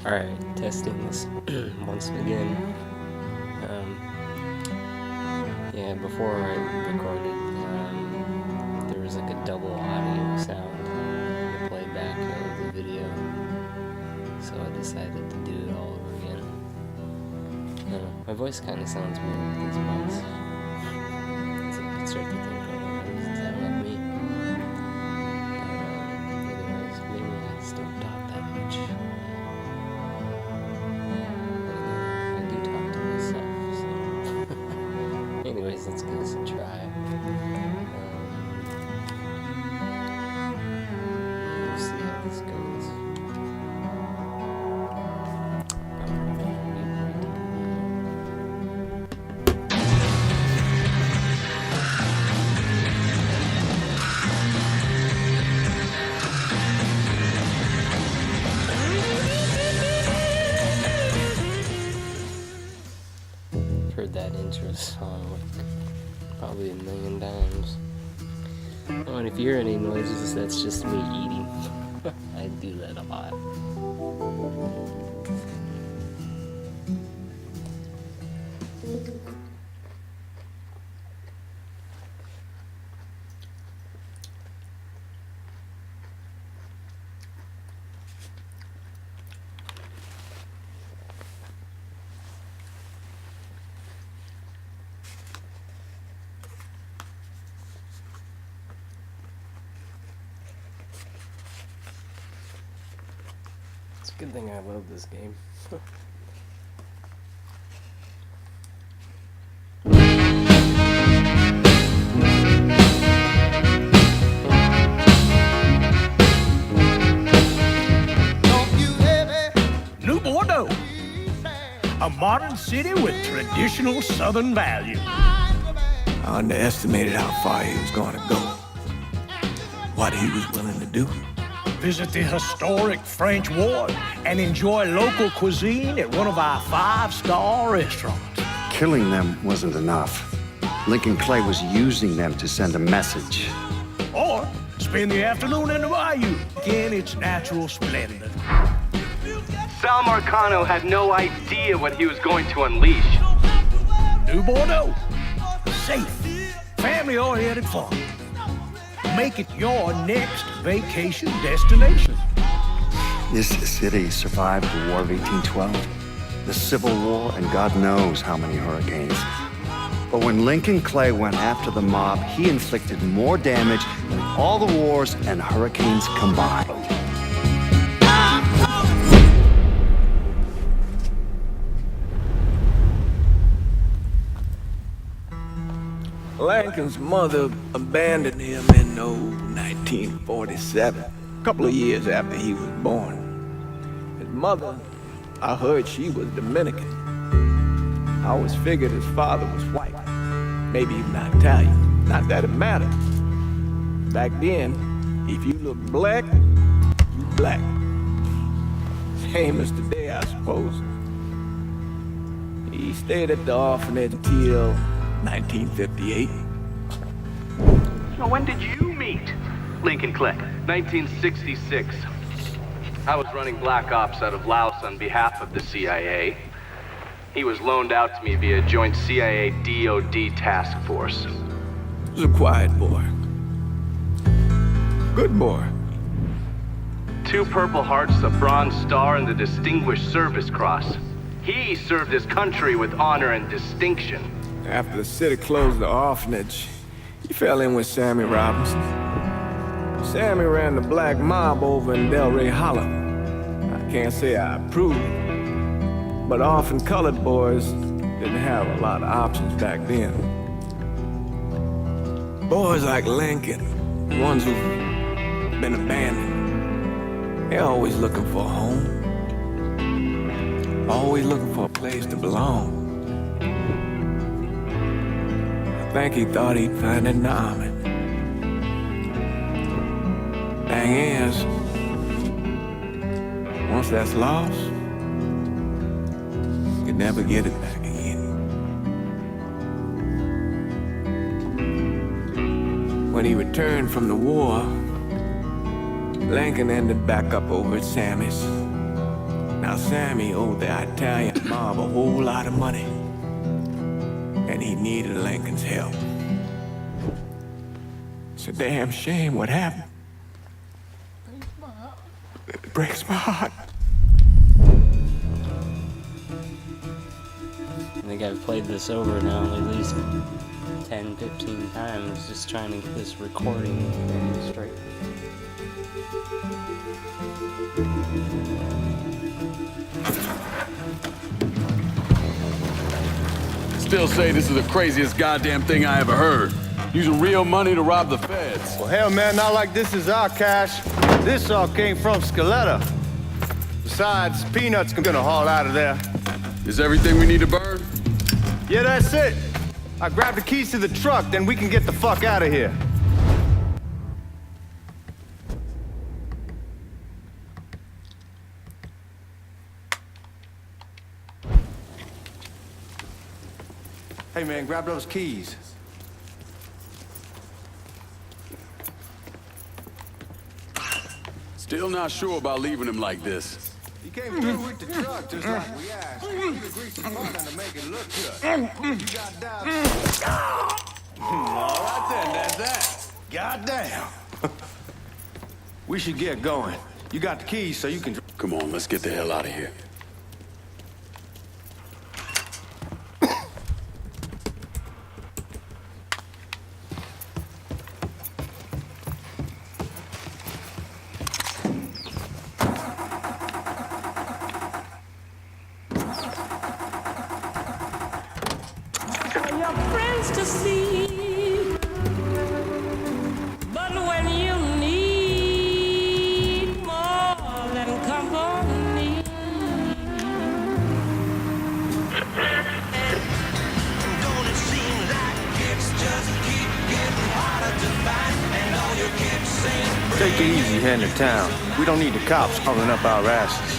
Alright, testing this once again. Yeah, before I recorded, there was like a double audio sound in the playback of the video, so I decided to do it all over again. My voice kind of sounds weird with these mics. So I could start to think, oh, that doesn't sound like me. Anyways, maybe I just don't talk that much. I do talk to myself, so. Anyways, let's give this a try. We'll see how this goes. Heard that intro song like probably 1,000,000 times. Oh, and if you hear any noises, that's just me eating. I do that a lot. It's a good thing I love this game. New Bordeaux, a modern city with traditional Southern values. I underestimated how far he was going to go, what he was willing to do. Visit the historic French Ward and enjoy local cuisine at one of our 5-star restaurants. Killing them wasn't enough. Lincoln Clay was using them to send a message. Or spend the afternoon in the bayou in its natural splendor. Sal Marcano had no idea what he was going to unleash. New Bordeaux, safe, family-oriented fun. Make it your next vacation destination. This city survived the War of 1812, the Civil War, and God knows how many hurricanes. But when Lincoln Clay went after the mob, he inflicted more damage than all the wars and hurricanes combined. Lincoln's mother abandoned him in 1947, a couple of years after he was born. His mother, I heard she was Dominican. I always figured his father was white, maybe even Italian. Not that it mattered. Back then, if you looked black, you black. Same as today, I suppose. He stayed at the orphanage until 1958. Now, when did you meet Lincoln Clay? 1966. I was running Black Ops out of Laos on behalf of the CIA. He was loaned out to me via joint CIA-DOD task force. He was a quiet boy. Good boy. 2 Purple Hearts, a Bronze Star, and the Distinguished Service Cross. He served his country with honor and distinction. After the city closed the orphanage, he fell in with Sammy Robinson. Sammy ran the black mob over in Delray Hollow. I can't say I approve, but orphan colored boys didn't have a lot of options back then. Boys like Lincoln, ones who've been abandoned, they're always looking for a home. Always looking for a place to belong. I think he thought he'd find it in the army. Thing is, once that's lost, you never get it back again. When he returned from the war, Lincoln ended back up over at Sammy's. Now, Sammy owed the Italian mob a whole lot of money, and he needed Lincoln's help. It's a damn shame what happened. It breaks my heart. I think I've played this over now at least 10, 15 times, just trying to get this recording thing straight. Still say this is the craziest goddamn thing I ever heard. Using real money to rob the feds. Well, hell, man, not like this is our cash. This all came from Scaletta. Besides, Peanut's gonna haul out of there. Is everything we need to burn? Yeah, that's it. I grabbed the keys to the truck, then we can get the fuck out of here. Hey, man, grab those keys. Still not sure about leaving him like this. He came through with the truck just like we asked. We agreed to partner to make it look good. You got doubts? All right then, that's that. Goddamn. We should get going. You got the keys so you can... Come on, let's get the hell out of here. To see, but when you need more than company, don't it seem like it's just keep getting harder to find, and all you keep saying, Take it easy heading to town. We don't need the cops covering up our asses.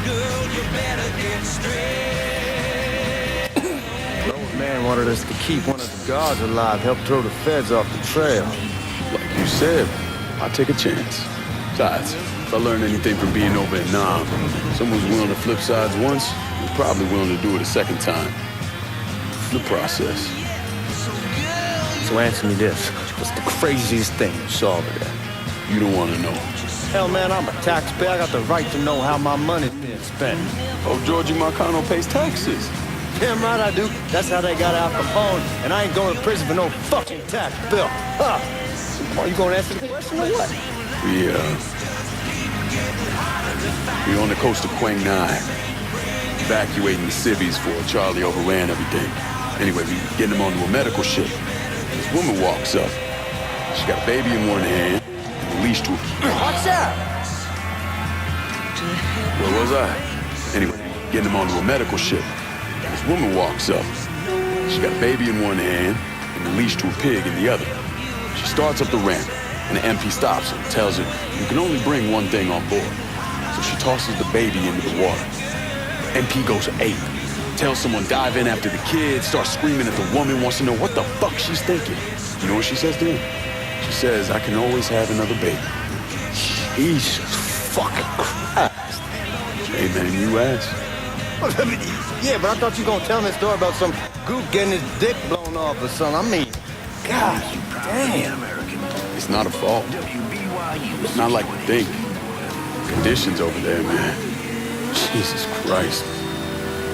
girl, you better get straight. Man wanted us to keep one of the guards alive, help throw the feds off the trail. Like you said, I'll take a chance. Besides, if I learn anything from being over in Nam, someone's willing to flip sides once, is probably willing to do it a second time. The process. So answer me this. What's the craziest thing you saw over there? You don't want to know. Hell, man, I'm a taxpayer. I got the right to know how my money's being spent. Oh, Georgie Marcano pays taxes. Damn right I do. That's how they got Al Capone, and I ain't going to prison for no fucking tax bill. Huh? Are you going to answer the question or what? We on the coast of Quang Nai, evacuating the civvies for Charlie overran everything. Anyway, we getting him onto a medical ship. This woman walks up. She got a baby in one hand and a leash to her. Watch out! Where was I? Anyway, getting him onto a medical ship. This woman walks up. She got a baby in one hand and a leash to a pig in the other. She starts up the ramp, and the MP stops her and tells her, you can only bring one thing on board. So she tosses the baby into the water. MP goes ape. Tells someone dive in after the kid, starts screaming at the woman, wants to know what the fuck she's thinking. You know what she says to him? She says, I can always have another baby. Jesus fucking Christ. Hey man, you asked. Yeah, but I thought you were gonna tell me a story about some goop getting his dick blown off or something. I mean, God damn. It's not a fault. It's not like you think. Conditions over there, man. Jesus Christ.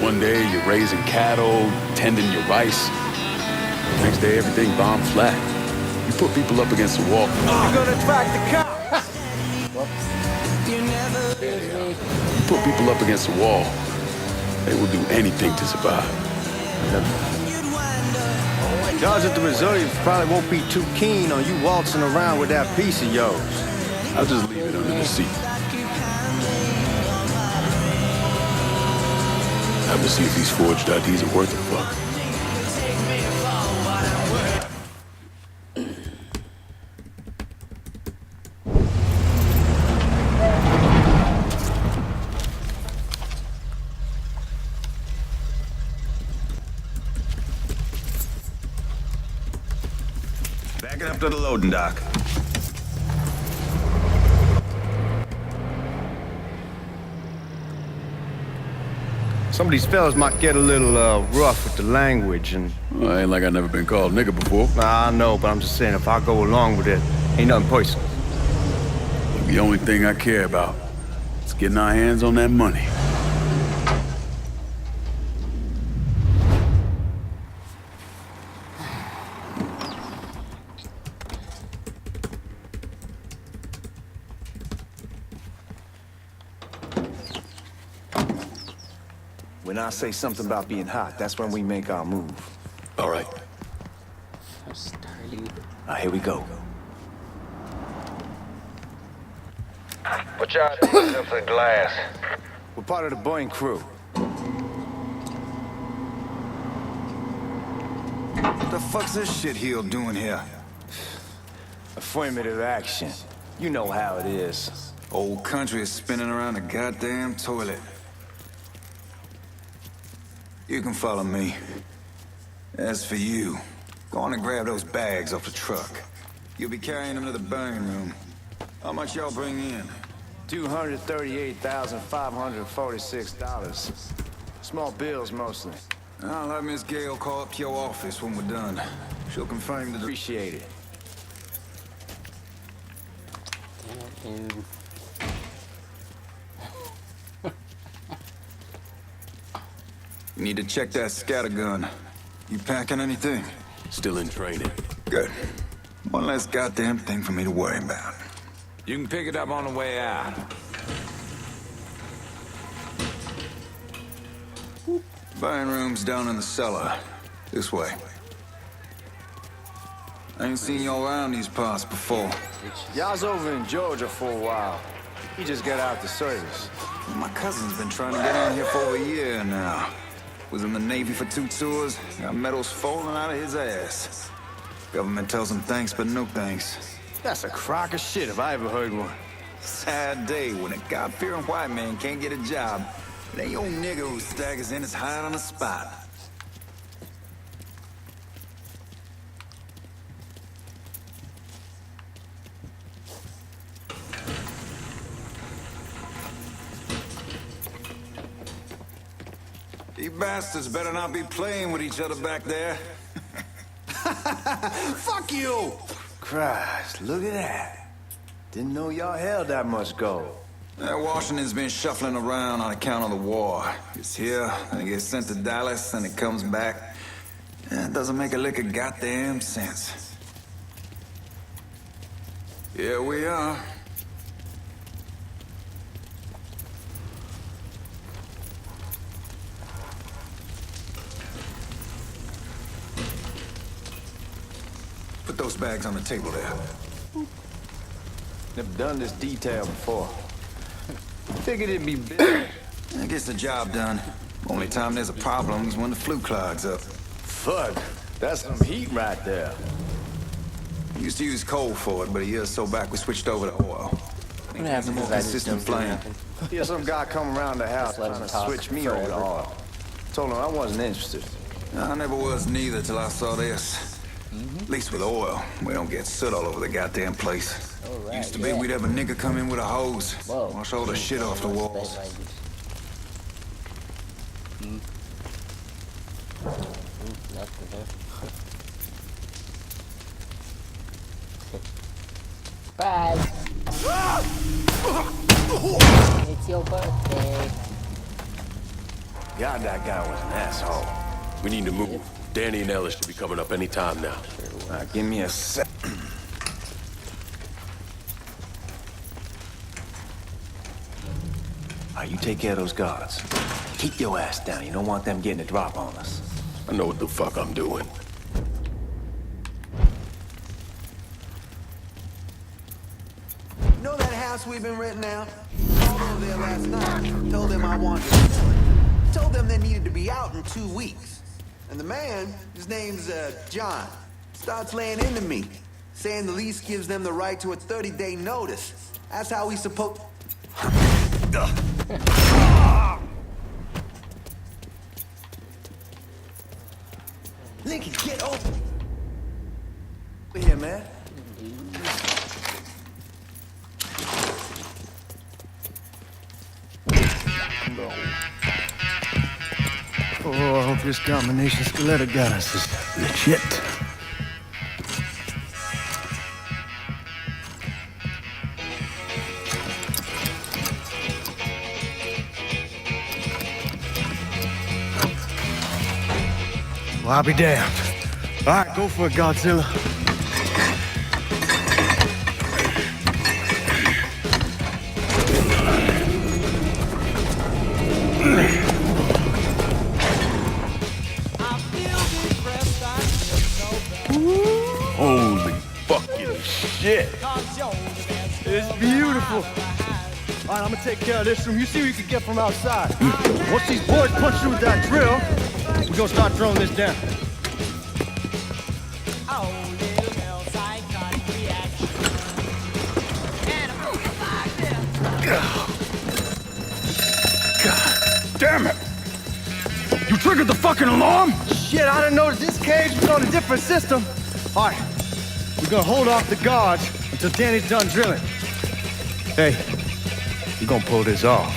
One day you're raising cattle, tending your rice. Next day everything bombed flat. You put people up against the wall. You're gonna attract the cops. You put people up against the wall. They will do anything to survive. Guards at the Reserve probably won't be too keen on you waltzing around with that piece of yours. I'll just leave it under the seat. Have to see if these forged IDs are worth a fuck. Back it up to the loading dock. Some of these fellas might get a little rough with the language, and... Well, ain't like I never been called nigga before. Nah, I know, but I'm just saying, if I go along with it, ain't nothing personal. The only thing I care about is getting our hands on that money. When I say something about being hot, that's when we make our move. All right. I'm starting. Here we go. What y'all doing up for the glass? We're part of the Boeing crew. What the fuck's this shitheel doing here? Affirmative action. You know how it is. Old country is spinning around the goddamn toilet. You can follow me. As for you, go on and grab those bags off the truck. You'll be carrying them to the burning room. How much y'all bring in? $238,546. Small bills, mostly. I'll have Miss Gale call up your office when we're done. She'll confirm the... Appreciate it. Damn, dude. You need to check that scattergun. You packing anything? Still in training. Good. One less goddamn thing for me to worry about. You can pick it up on the way out. Buying room's down in the cellar. This way. I ain't seen y'all around these parts before. Y'all's over in Georgia for a while. He just got out the service. My cousin's been trying to get down here for over a year now. Was in the Navy for 2 tours, got medals falling out of his ass. Government tells him thanks, but no thanks. That's a crock of shit if I ever heard one. Sad day when a God-fearing white man can't get a job. It ain't your nigga who staggers in his hide on the spot. You bastards better not be playing with each other back there. Fuck you! Christ, look at that. Didn't know y'all held that much gold. Washington's been shuffling around on account of the war. It's here, then it gets sent to Dallas, and it comes back. It doesn't make a lick of goddamn sense. Here we are. Put those bags on the table there. Never done this detail before. Figured it'd be big. That gets the job done. Only time there's a problem is when the flue clogs up. Fuck, that's some heat right there. We used to use coal for it, but a year or so back we switched over to oil. What happens more if I just consistent don't do flame. nothing? Yeah, some guy come around the house Just let trying him to talk switch me over to forever. oil. Told him I wasn't interested. I never was neither till I saw this. At least with oil, we don't get soot all over the goddamn place. Alright, Used to be yeah. we'd have a nigga come in with a hose, Whoa. wash all the shit off the walls. Nothing there. Surprise! It's your birthday. God, that guy was an asshole. We need to move. Danny and Ellis should be coming up any time now. Give me a sec. You take care of those guards. Keep your ass down. You don't want them getting a drop on us. I know what the fuck I'm doing. Know that house we've been renting out? Called over there last night. Told them I wanted to sell it. Told them they needed to be out in 2 weeks. And the man, his name's John, starts laying into me, saying the lease gives them the right to a 30-day notice. That's how we supposed... Lincoln, get over here, man. Oh, I hope this combination Skeletor got us is legit. Well, I'll be damned. All right, go for it, Godzilla. Holy fucking shit. It's beautiful. All right, I'm gonna take care of this room. You see what you can get from outside. Once these boys punch through with that drill, we're gonna start throwing this down. God damn it! You triggered the fucking alarm? Shit, I didn't notice this cage was on a different system. All right, we're gonna hold off the guards until Danny's done drilling. Hey, we're gonna pull this off.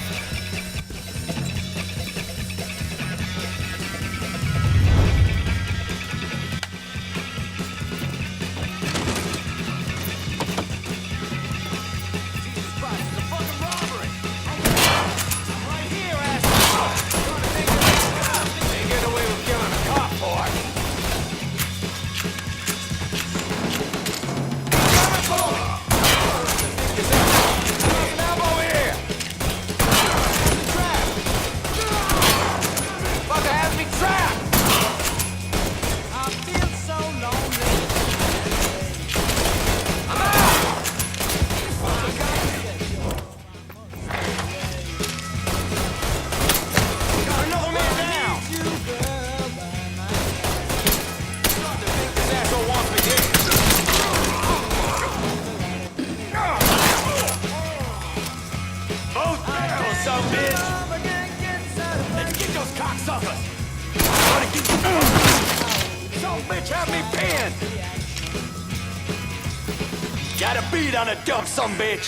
Got a beat on a dumb son bitch.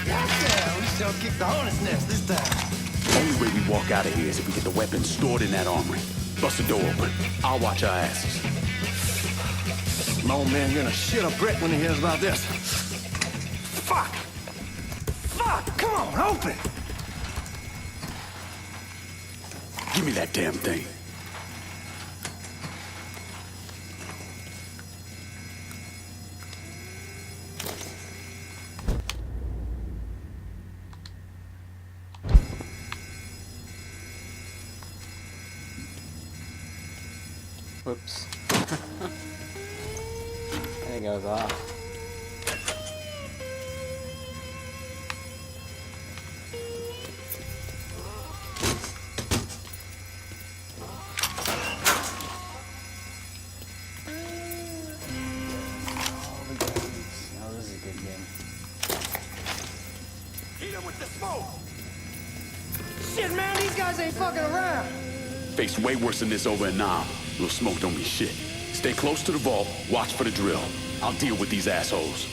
Goddamn, we shall kick the hornet's nest this time. Only way we walk out of here is if we get the weapons stored in that armory. Bust the door open. I'll watch our asses. My old man's gonna shit a brick when he hears about this. Fuck! Fuck! Come on, open! Give me that damn thing. Whoops. I think I was off. Oh, this is a good game. Hit him with the smoke. Shit, man, these guys ain't fucking around. Face way worse than this over in Nam. Little smoke don't mean shit. Stay close to the vault, watch for the drill. I'll deal with these assholes.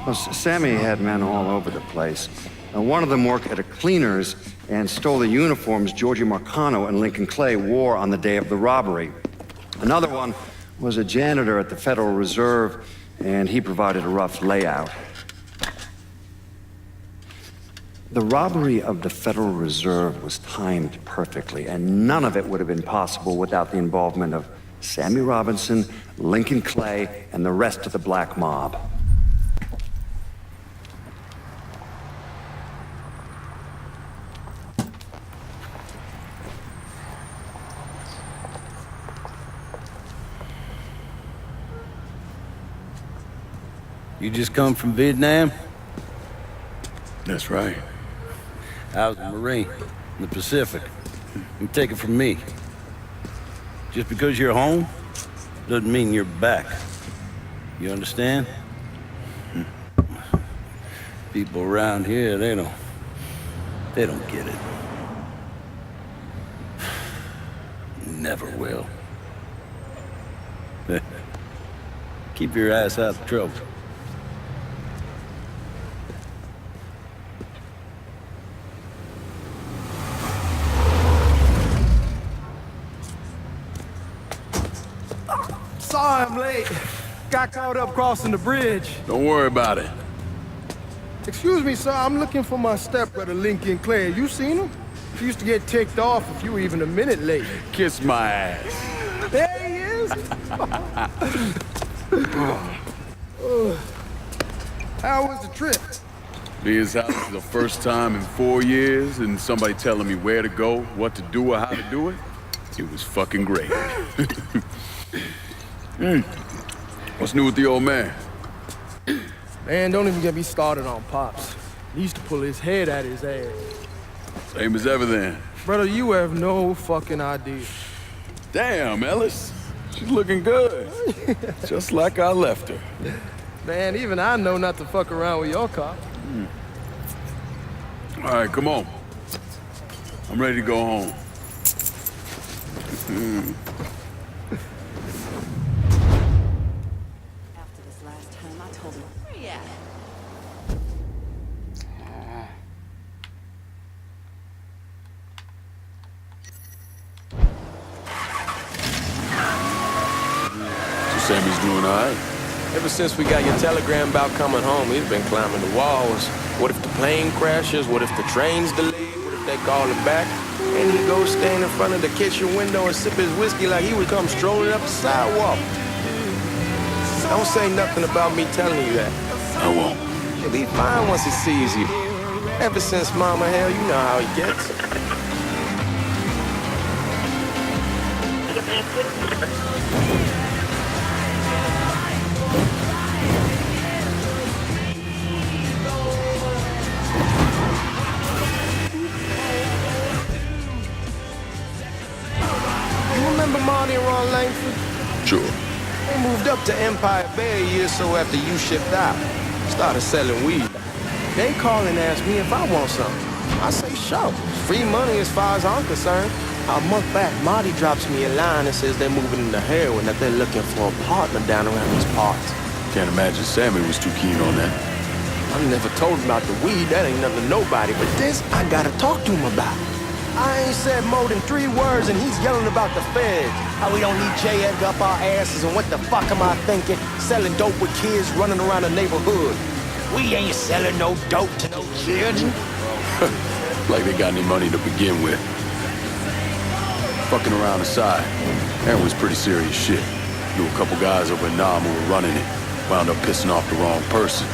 Well, Sammy had men all over the place. One of them worked at a cleaner's and stole the uniforms Georgie Marcano and Lincoln Clay wore on the day of the robbery. Another one was a janitor at the Federal Reserve, and he provided a rough layout. The robbery of the Federal Reserve was timed perfectly, and none of it would have been possible without the involvement of Sammy Robinson, Lincoln Clay, and the rest of the black mob. You just come from Vietnam? That's right. I was a Marine in the Pacific. You take it from me. Just because you're home doesn't mean you're back. You understand? People around here, they don't get it. Never will. Keep your ass out of trouble. Sorry I'm late. Got caught up crossing the bridge. Don't worry about it. Excuse me, sir. I'm looking for my stepbrother, Lincoln Clay. You seen him? He used to get ticked off if you were even a minute late. Kiss my ass. There he is. How was the trip? Leah's house for the first time in 4 years, and somebody telling me where to go, what to do, or how to do it. It was fucking great. What's new with the old man? Man, don't even get me started on Pops. He used to pull his head out his ass. Same as ever then. Brother, you have no fucking idea. Damn, Ellis. She's looking good. Just like I left her. Man, even I know not to fuck around with your car. All right, come on. I'm ready to go home. After this last time, I told him, where you at? So Sammy's doing all right? Ever since we got your telegram about coming home, he's been climbing the walls. What if the plane crashes? What if the train's delayed? What if they call him back? And he goes stand in front of the kitchen window and sip his whiskey like he would come strolling up the sidewalk. Don't say nothing about me telling you that. I won't. He'll be fine once he sees you. Ever since Mama Hell, you know how he gets. Remember Marty and Ron Langford? Sure. They moved up to Empire Bay a year or so after you shipped out. Started selling weed. They call and ask me if I want something. I say, sure. Free money as far as I'm concerned. A month back, Marty drops me a line and says they're moving into heroin, that they're looking for a partner down around these parts. Can't imagine Sammy was too keen on that. I never told him about the weed. That ain't nothing to nobody. But this, I gotta talk to him about. I ain't said more than 3 words and he's yelling about the feds. How we don't need J. Edgar up our asses and what the fuck am I thinking? Selling dope with kids running around the neighborhood. We ain't selling no dope to no children. Like they got any money to begin with. Fucking around aside, that was pretty serious shit. Knew a couple guys over in Nam who were running it. Wound up pissing off the wrong person.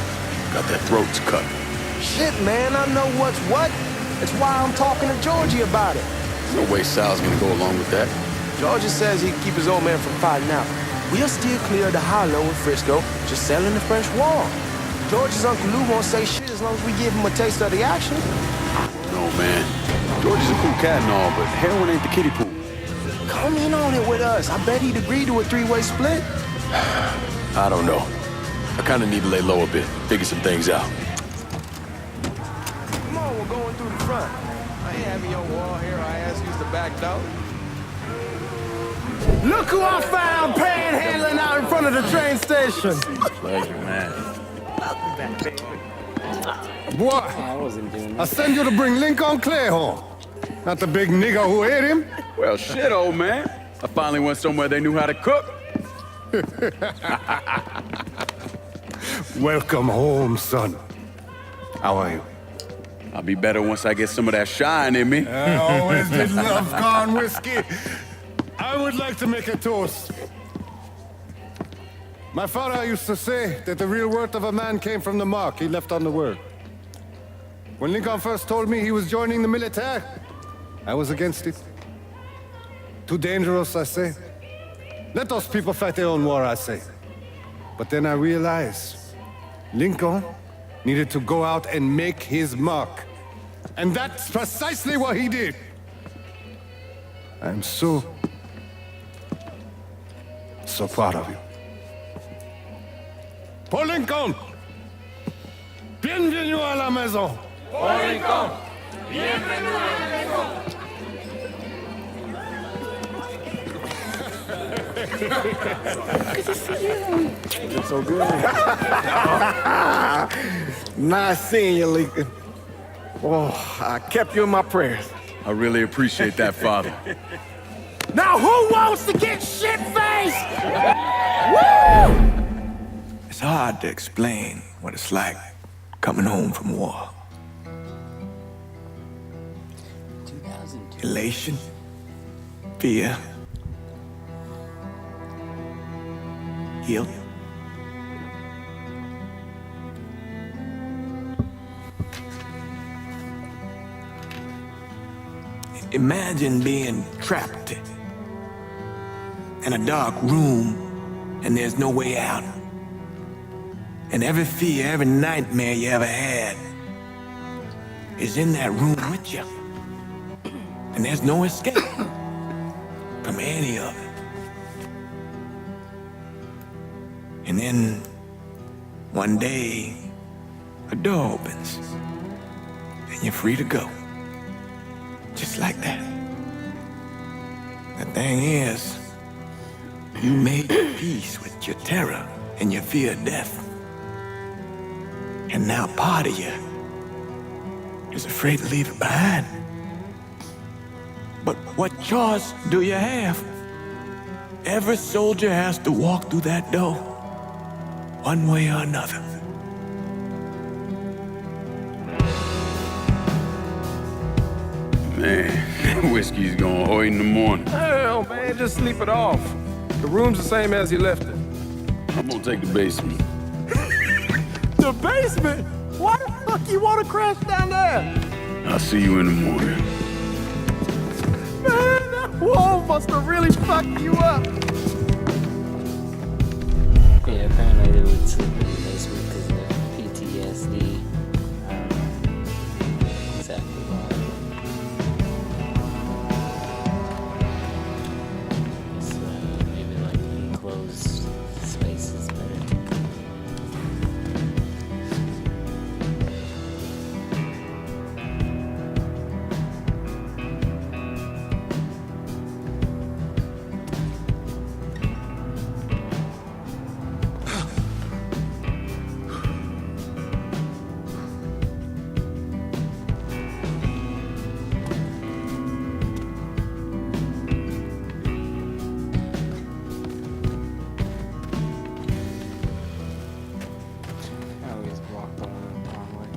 Got their throats cut. Shit, man, I know what's what. That's why I'm talking to Georgie about it. No way Sal's gonna go along with that. Georgie says he'd keep his old man from fighting out. We'll steer clear of the hollow in Frisco, just selling the French wall. George's Uncle Lou won't say shit as long as we give him a taste of the action. No, man. Georgie's a cool cat and all, but heroin ain't the kiddie pool. Come in on it with us. I bet he'd agree to a 3-way split. I don't know. I kinda need to lay low a bit, figure some things out. Come on, we're going through the front. I ain't having your wall here. I ask you the back door. Look who I found panhandling out in front of the train station. Pleasure, man. Boy, I wasn't doing I that. send you to bring Lincoln Clay home. Not the big nigga who ate him. Well, shit, old man. I finally went somewhere they knew how to cook. Welcome home, son. How are you? I'll be better once I get some of that shine in me. I always did love corn whiskey. I would like to make a toast. My father used to say that the real worth of a man came from the mark he left on the world. When Lincoln first told me he was joining the military, I was against it. Too dangerous, I say. Let those people fight their own war, I say. But then I realized Lincoln needed to go out and make his mark. And that's precisely what he did. I'm so proud of you. Paul Lincoln! Bienvenue à la maison! Paul Lincoln! Bienvenue à la maison! Good to see you. It's so good. Nice seeing you, Lincoln. Oh, I kept you in my prayers. I really appreciate that, Father. Now who wants to get shit-faced? Woo! It's hard to explain what it's like coming home from war. 2002. Elation, fear, guilt. Imagine being trapped in a dark room and there's no way out. And every fear, every nightmare you ever had is in that room with you. And there's no escape from any of it. And then one day, a door opens and you're free to go. Just like that. The thing is, you made peace with your terror and your fear of death. And now part of you is afraid to leave it behind. But what choice do you have? Every soldier has to walk through that door, one way or another. Man, whiskey's going hoy in the morning. Hell, man, just sleep it off. The room's the same as you left it. I'm gonna take the basement. The basement? Why the fuck you want to crash down there? I'll see you in the morning. Man, that wall must have really fucked you up. Yeah, apparently they would sleep in the basement because of PTSD. Exactly why. It's maybe like enclosed space is better. I always walk the wrong way.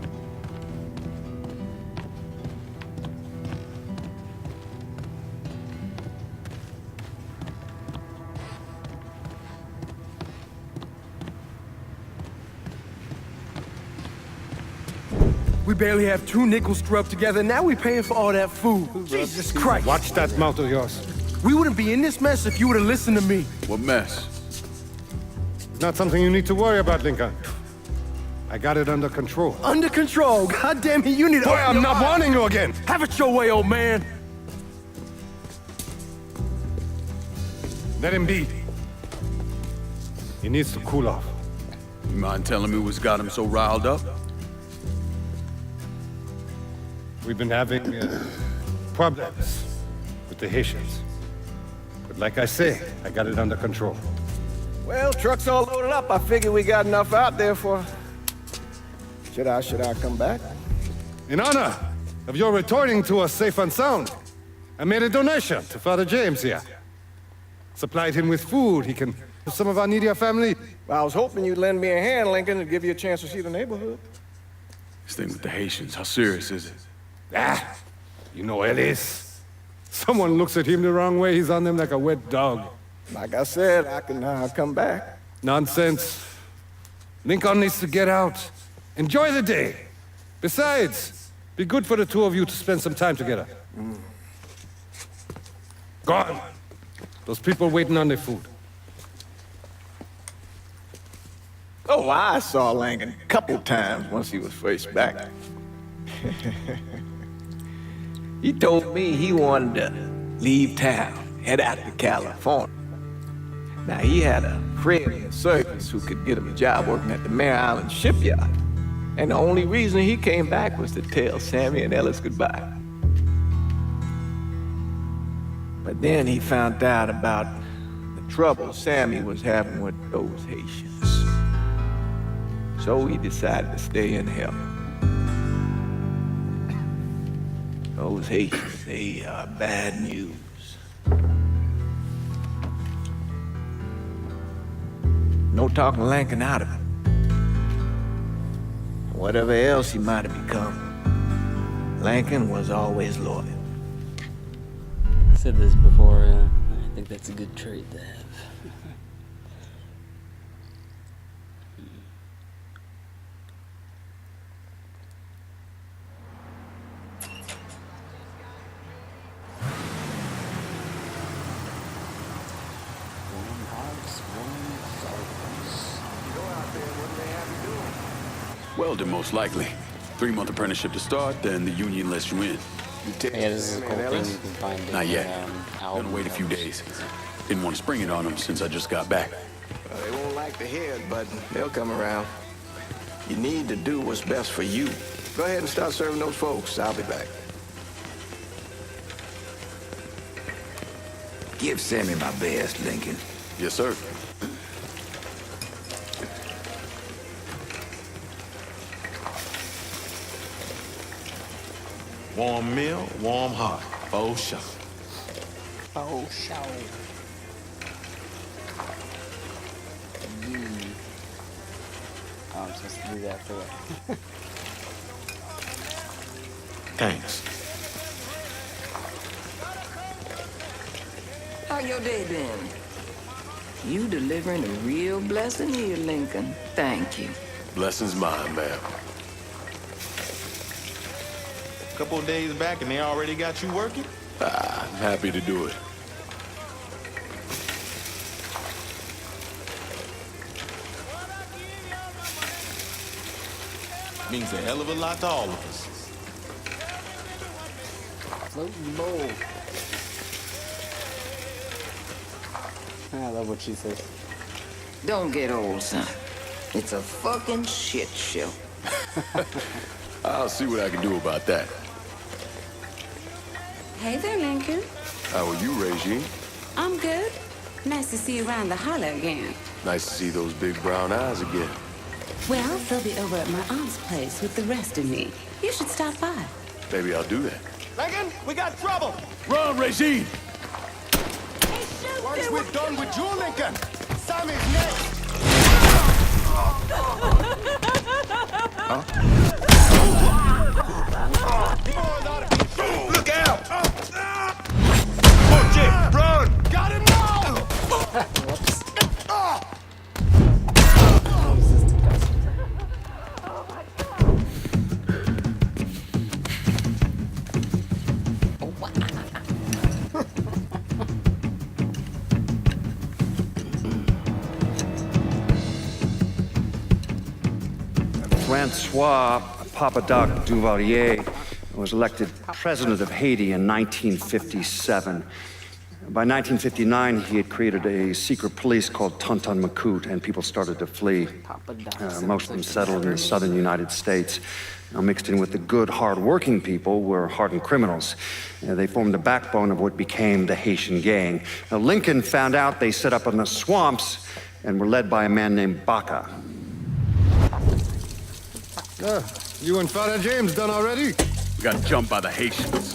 We barely have 2 nickels to rub together. Now we paying for all that food. Jesus Christ. Watch that mouth of yours. We wouldn't be in this mess if you would have listened to me. What mess? Not something you need to worry about, Lincoln. I got it under control. Under control. God damn it, you need to... Boy, I'm not warning you again. Have it your way, old man. Let him be. He needs to cool off. You mind telling me what's got him so riled up? We've been having problems with the Haitians. But like I say, I got it under control. Well, truck's all loaded up. I figure we got enough out there for... Should I come back? In honor of your returning to us safe and sound, I made a donation to Father James here. Supplied him with food. He can help some of our needier family. Well, I was hoping you'd lend me a hand, Lincoln, and give you a chance to see the neighborhood. This thing with the Haitians, how serious is it? Ah, you know Ellis. Someone looks at him the wrong way, he's on them like a wet dog. Like I said, I can come back. Nonsense. Lincoln needs to get out. Enjoy the day. Besides, be good for the two of you to spend some time together. Go on. Those people waiting on their food. Oh, I saw Lincoln a couple times once he was first back. He told me he wanted to leave town, head out to California. Now, he had a friend in the service who could get him a job working at the Mare Island shipyard. And the only reason he came back was to tell Sammy and Ellis goodbye. But then he found out about the trouble Sammy was having with those Haitians. So he decided to stay and help. Those Haitians, they are bad news. No talking Lincoln out of it. Whatever else he might have become, Lincoln was always loyal. I said this before, I think that's a good trait to have. Welding, most likely. 3-month apprenticeship to start, then the union lets you in. Yeah, this is a cool thing you can find in Not yet. album Gonna wait a few days. Didn't want to spring it on them since I just got back. They won't like to hear it, but they'll come around. You need to do what's best for you. Go ahead and start serving those folks. I'll be back. Give Sammy my best, Lincoln. Yes, sir. Warm meal, warm heart. Oh, sure. Oh, show. Oh, I'm supposed to do that for that. Thanks. How your day been? You delivering a real blessing here, Lincoln. Thank you. Blessing's mine, ma'am. Couple of days back and they already got you working? I'm happy to do it. Means a hell of a lot to all of us. Floating bowl. I love what she says. Don't get old, son. It's a fucking shit show. I'll see what I can do about that. Hey there, Lincoln. How are you, Regine? I'm good. Nice to see you around the holler again. Nice to see those big brown eyes again. Well, they'll be over at my aunt's place with the rest of me. You should stop by. Maybe I'll do that. Lincoln, we got trouble. Run, Regine! Once we're done with you, Lincoln, Sammy's next. Look out! Oh, shit! Run! Got him now! Whoops. Francois Papadoc Duvalier was elected president of Haiti in 1957. By 1959, he had created a secret police called Tonton Macoute, and people started to flee. Most of them settled in the southern United States. Now, mixed in with the good, hard-working people were hardened criminals. They formed the backbone of what became the Haitian gang. Now, Lincoln found out they set up in the swamps and were led by a man named Baca. You and Father James done already? We got jumped by the Haitians.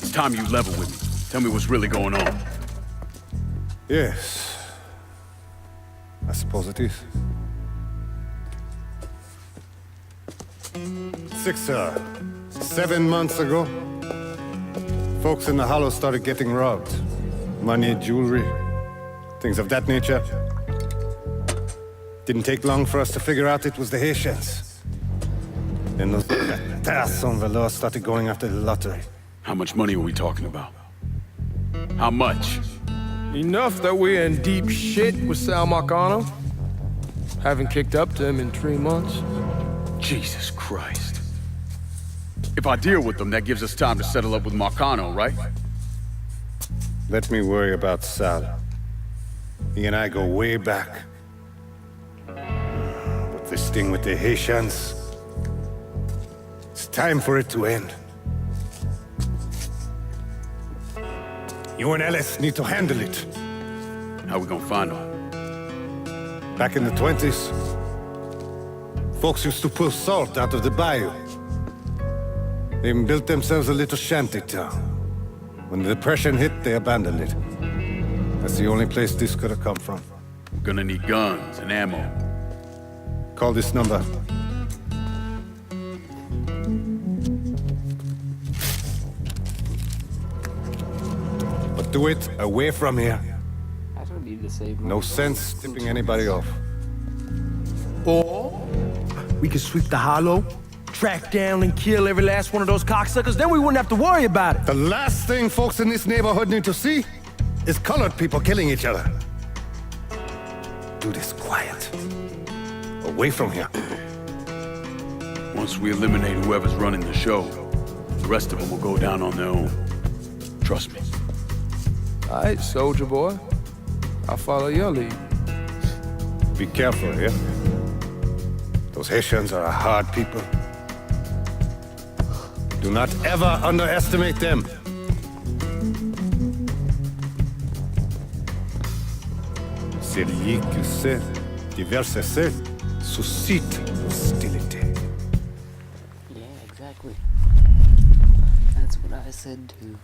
It's time you level with me. Tell me what's really going on. Yes. I suppose it is. 7 months ago, folks in the Hollow started getting robbed. Money, jewelry, things of that nature. Didn't take long for us to figure out it was the Haitians. Then those Tasson Velour started going after the lottery. How much money are we talking about? How much? Enough that we're in deep shit with Sal Marcano. Haven't kicked up to him in 3 months. Jesus Christ. If I deal with them, that gives us time to settle up with Marcano, right? Let me worry about Sal. He and I go way back. But this thing with the Haitians, it's time for it to end. You and Ellis need to handle it. How we gonna find them? Back in the 20s, folks used to pull salt out of the bayou. They even built themselves a little shanty town. When the Depression hit, they abandoned it. That's the only place this could have come from. We're gonna need guns and ammo. Call this number. But do it away from here. I don't need to save my No sense tipping anybody off. Or we could sweep the hollow, track down and kill every last one of those cocksuckers, then we wouldn't have to worry about it. The last thing folks in this neighborhood need to see is colored people killing each other. Do this quiet. Away from here. Once we eliminate whoever's running the show, the rest of them will go down on their own. Trust me. All right, soldier boy. I'll follow your lead. Be careful here. Those Haitians are a hard people. Do not ever underestimate them. Celui qui sait diverser suscite hostilité. Yeah, exactly. That's what I said too.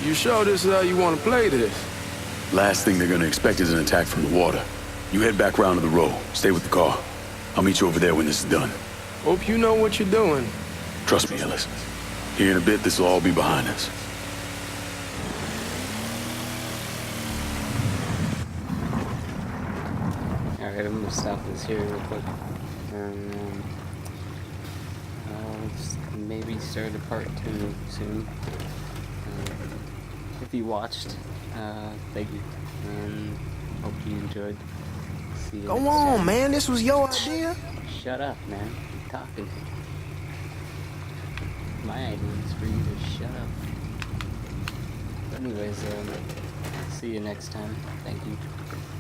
You sure this is how you want to play this? Last thing they're gonna expect is an attack from the water. You head back round to the row. Stay with the car. I'll meet you over there when this is done. Hope you know what you're doing. Trust me, Ellis. Here in a bit, this will all be behind us. Alright, I'm gonna stop this here real quick. And I'll just maybe start a part 2 soon. If you watched, thank you. And hope you enjoyed. See you Go next on, time. man. This was your idea. Shut up, man. I'm talking. My idea is for you to shut up. But anyways, see you next time. Thank you.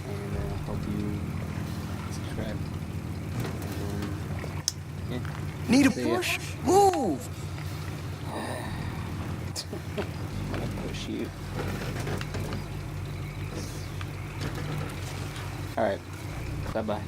And hope you subscribe. Yeah. Need a See ya. push? Move. I'm gonna push you. Alright. Bye-bye.